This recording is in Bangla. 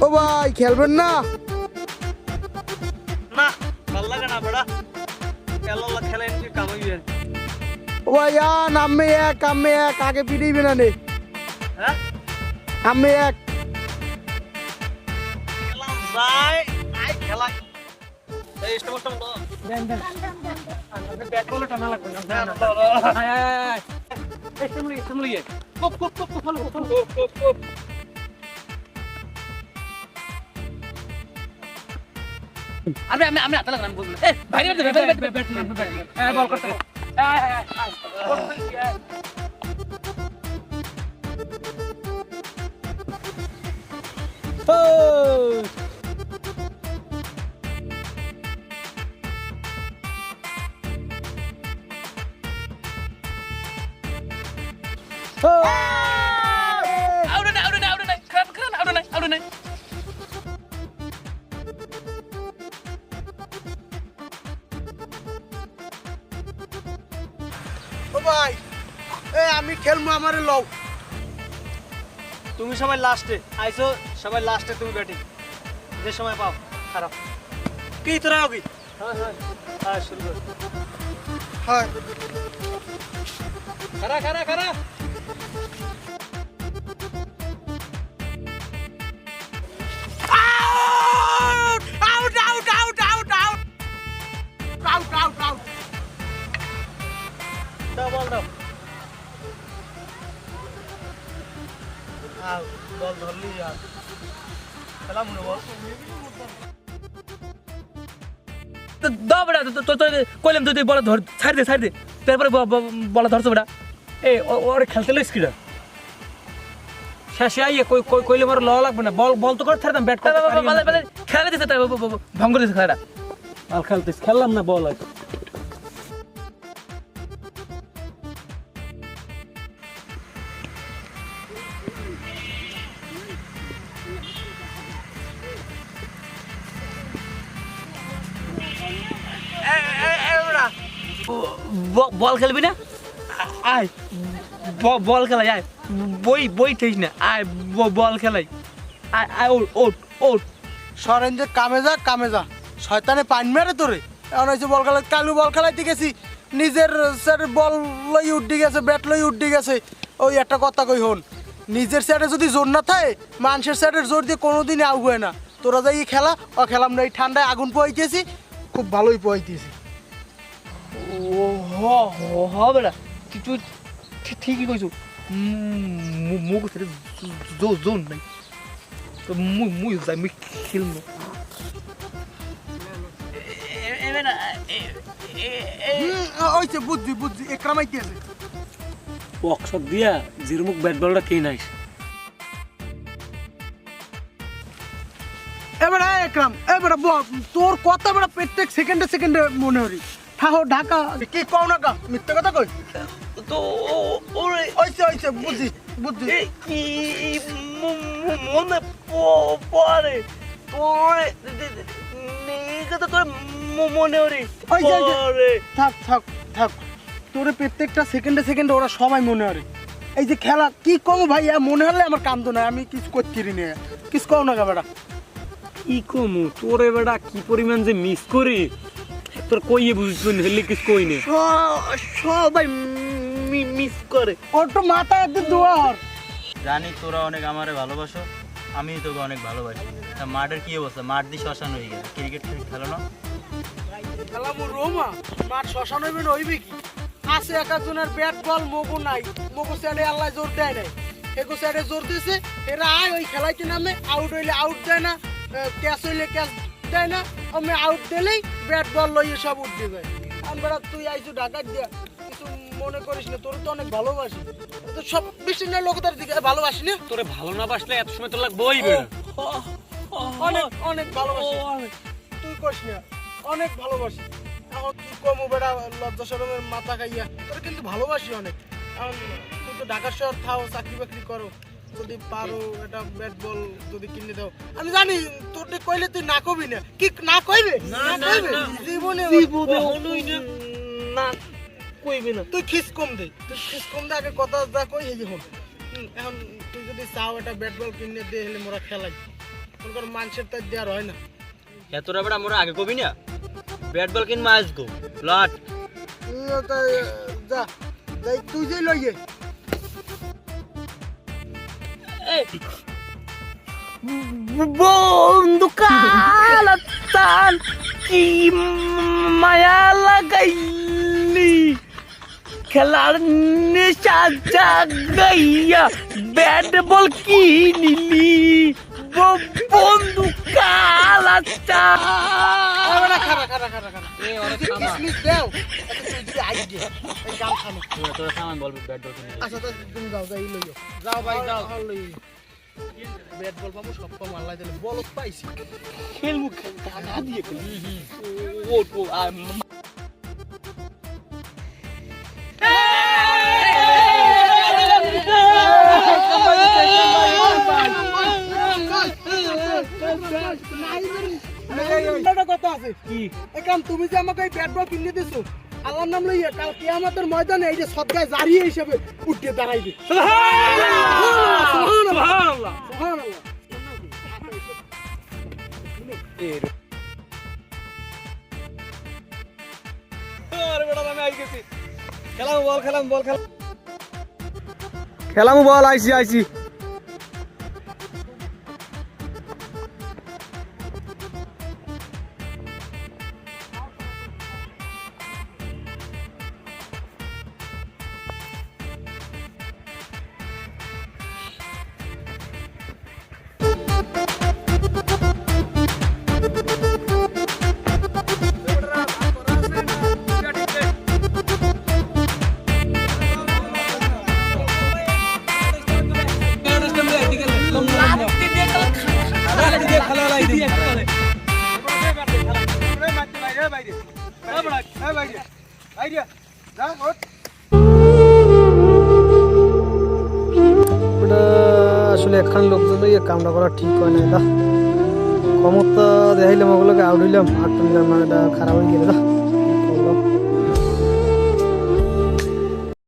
ও ভাই খেলবেন না? না ভাল লাগে না বেড়া, খেলা খেলেন কি কামাইবেন? ও ভাই নামে এক আগে পিড়িবে না নে। হ্যাঁ আমি এক খেলা যায় আই খেলা এই স্টমস্টম দাও দেন দেন ব্যাট বল টানা লাগবে না আয় আয় আয় এই সামলি কপ কপ কপ ফলো কপ আরে আমি আতা লাগলাম বল এ ভাই ব্যাট এ বল করতে আয় আয় আয় ও ও ভাই আমি খেলবো আমারে লও। তুমি সবাই লাস্টে আইছো, সবাই লাস্টে তুমি ব্যাটিং যে সময় পাও খারাপ কি তোরা কি? হ্যাঁ হ্যাঁ হ্যাঁ শুরু কর। হ্যাঁ খারা out out out out out out out out দাও বল দাও। বল ধরলি আর খেলা মনে বল দাও বেটা তো কইলাম তুই বল ধর ছাড় দে তারপরে বল ধরছ বেটা এই ওরে খেলতে লইস কিরা শেষে আইয়ে কইলে মোর ল লাগবে না বল তো করে ছাড়তাম ব্যাট করতে পারি খেলা দিতে তাই ভঙ্গ দিতে খেলাটা আর খেলতেছ খেললাম না বল আছে বল খেলবি না আয় বল খেলাই আয় বই ঠিক না আয় বল খেলাই আয় আয় ওট সরেন যে কামে যা শয়তানে পান মেরে তোরে এখন হয়েছে বল খেলা কালু বল খেলাইতে গেছি নিজের স্যার বল লই উঠে গেছে ব্যাট লই উঠে গেছে। ওই একটা কথা কই হন, নিজের স্যারে যদি জোর না থাকে মানুষের স্যারের জোর দিয়ে কোনোদিনই আউট হয় না। তোরা যাই খেলা ও খেলাম না, এই ঠান্ডায় আগুন পোয়াইতেছি, খুব ভালোই পোয়াইতেছি। ও হবে না তুই ঠিকই কইছো মুখ থেকে জোন নাই তো মুই যাই মুই খেলবো ওইছে বুঝছি একরামাইতেছে ওয়ার্কশপ দিয়া জিরমুখ ব্যাট বলটা কে নাইস এবারে একরাম এবারে তোর কথা বেড়া প্রত্যেক সেকেন্ডে মনে হরি ঠাহো ঢাকা কি কও না কা মিথ্যা কথা কই তো ওরে ওইছে বুঝছি কি মনে পড়ে তোরে নেগা তো তোর মনে হরি থাক তোরে প্রত্যেকটা সেকেন্ডে ওরা সবাই মনে হরে। এই যে খেলা কি কম ভাই মনে হলে আমার কান্দ না, আমি কিছু করতে নি কিছু কও না কা বেটা কি কমু তোরে বেটা কি পরিমাণ যে মিস করি তোর কইয়ে বুঝছিস হেলে কিছু কই না সবাই মিস করে ওর তো মাথা একদিন দোয়া হর। জানি তোরা অনেক আমারে ভালোবাসো, আমি তোকে অনেক ভালোবাসি। তা মাঠের কি অবস্থা? মাঠ দিয়ে শ্মশান হয়ে গেছে, ক্রিকেট খেলো না? খেলা মোর রোমা মাঠ শ্মশান হইবে কি আছে এক একজনের ব্যাট বল মগু নাই, মগু সাইডে আল্লাহ জোর দেয় নাই, এগো সাইডে জোর দিয়েছে এরা আয় ওই খেলাইতে নামে আউট হইলে আউট দেয় না, ক্যাচ হইলে ক্যাচ দেয় না, আমি আউট দিলেই ব্যাট বল লইয়ে সব উঠতে যায়। আমরা তুই আইছু ঢাকা দিয়া কিছু মনে করিস না, তোর তো অনেক ভালোবাসি, তো সব বিশ্বের লোকদের দিকে ভালোবাসি না। তোরে ভালো না বাসলে এত সময় তোর লাগবই বেটা অনেক ভালোবাসি, তুই করিস না অনেক ভালোবাসি। এখন তুই কমু বেড়া লজ্জা শরমের মাথা খাইয়া, তোর কিন্তু ভালোবাসি অনেক। এখন তুই তো ঢাকা শহর থাও, চাকরি বাকরি করো, যদি পারো এটা ব্যাট বল যদি কিনে দাও। আমি জানি তোর কইলে তুই না কবি না, কি না কইবে জীবনে না কইবে না। তুই খিস কম দে আগে কথা যা কই এই হল। এখন তুই যদি চাও এটা ব্যাট বল কিনে দে হলে মোরা খেলাই তোর মানুষের তাই দেওয়ার হয় না। এতটা বেড়া মোরা আগে কবি না ব্যাট বল কিন মাছ গো লট যা যাই তুই যে লইয়ে বন্ধু কালাতান কি মায়া লাগাইলি খেলার নেশা জাগাইয়া ব্যাট বল কিনিলি বন্ধু কালাতান খারা খারা খারা খারা খারা কিসমিস দাও আচ্ছা তুই যদি আই দে এই গাল খানো তোরা সামান বলবি ব্যাট বল কিনে আচ্ছা তো তুমি যাও যাই লইও যাও ভাই যাও লই ব্যাট বল পাবো সব পাবো আল্লাহ দিলে বল পাইছি খেলবো টাকা দিয়ে ও ও তুমি যে আমাকে ব্যাট বল কিনে দিছো আল্লাহর নাম লইয়া কাল কিয়ামতের ময়দানে এই যে সদগায় জারিয়ে হিসেবে উঠে দাঁড়াইবে সুবহানাল্লাহ সুবহানাল্লাহ খেলামু বল আইছি আইছি আসলে এখান লোকজন এই কামটা করা ঠিক হয় না এটা ক্ষমতা দেখাইলাম ওগুলোকে আউট হইলাম আর তুমি খারাপ হয়ে গেলে